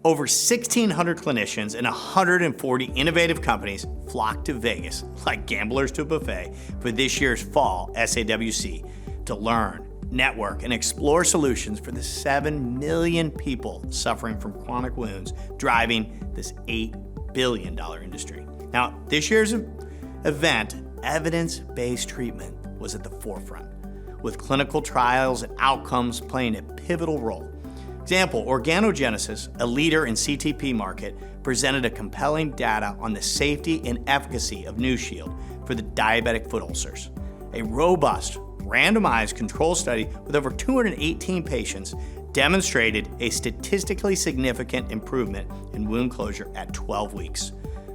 Over 1,600 clinicians and 140 innovative companies flocked to Vegas, like gamblers to a buffet, for this year's Fall SAWC to learn, network, and explore solutions for the 7 million people suffering from chronic wounds driving this $8 billion industry. Now, this year's event, evidence-based treatment was at the forefront, with clinical trials and outcomes playing a pivotal role. Example, Organogenesis, a leader in CTP market, presented a compelling data on the safety and efficacy of NewShield for the diabetic foot ulcers. A robust, randomized control study with over 218 patients demonstrated a statistically significant improvement in wound closure at 12 weeks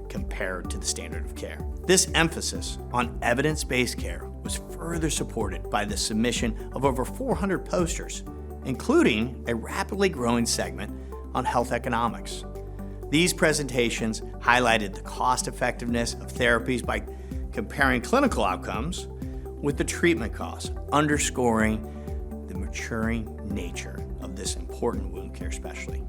compared to the standard of care. This emphasis on evidence-based care was further supported by the submission of over 400 posters, including a rapidly growing segment on health economics. These presentations highlighted the cost effectiveness of therapies by comparing clinical outcomes with the treatment costs, underscoring the maturing nature of this important wound care specialty.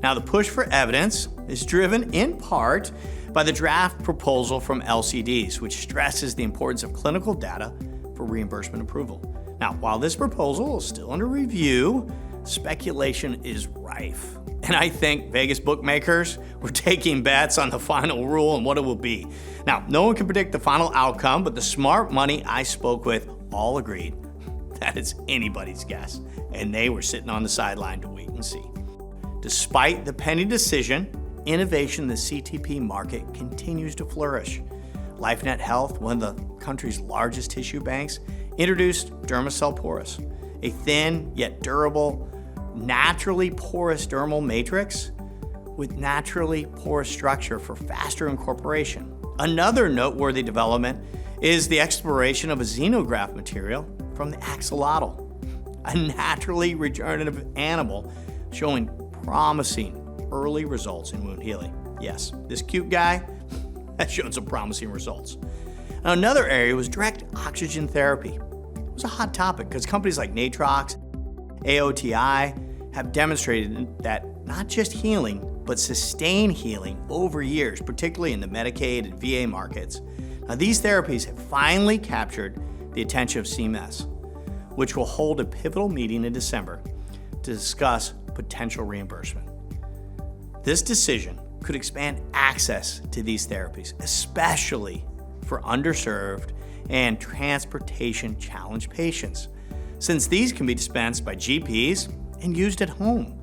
Now, the push for evidence is driven in part by the draft proposal from LCDs, which stresses the importance of clinical data for reimbursement approval. Now, while this proposal is still under review, speculation is rife. And I think Vegas bookmakers were taking bets on the final rule and what it will be. Now, no one can predict the final outcome, but the smart money I spoke with all agreed that it's anybody's guess, and they were sitting on the sideline to wait and see. Despite the pending decision, innovation in the CTP market continues to flourish. LifeNet Health, one of the country's largest tissue banks, introduced Dermacell Porous, a thin yet durable, naturally porous dermal matrix with naturally porous structure for faster incorporation. Another noteworthy development is the exploration of a xenograft material from the axolotl, a naturally regenerative animal showing promising early results in wound healing. Yes, this cute guy has shown some promising results. Now, another area was direct oxygen therapy. It was a hot topic because companies like NATROX, AOTI have demonstrated that not just healing, but sustained healing over years, particularly in the Medicaid and VA markets. Now, these therapies have finally captured the attention of CMS, which will hold a pivotal meeting in December to discuss potential reimbursement. This decision could expand access to these therapies, especially for underserved and transportation-challenged patients, since these can be dispensed by GPs and used at home.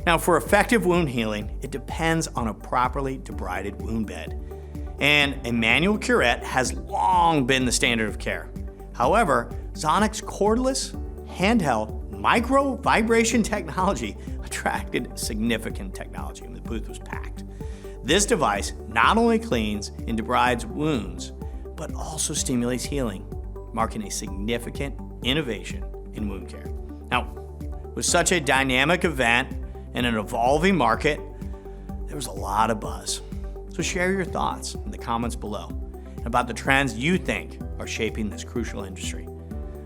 Now, for effective wound healing, it depends on a properly debrided wound bed, and a manual curette has long been the standard of care. However, XSONX cordless, handheld, micro-vibration technology attracted significant technology, and the booth was packed. This device not only cleans and debrides wounds, but also stimulates healing, marking a significant innovation in wound care. Now, with such a dynamic event and an evolving market, there was a lot of buzz. So share your thoughts in the comments below about the trends you think are shaping this crucial industry.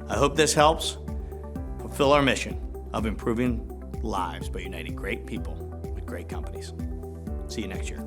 I hope this helps fulfill our mission of improving lives by uniting great people with great companies. See you next year.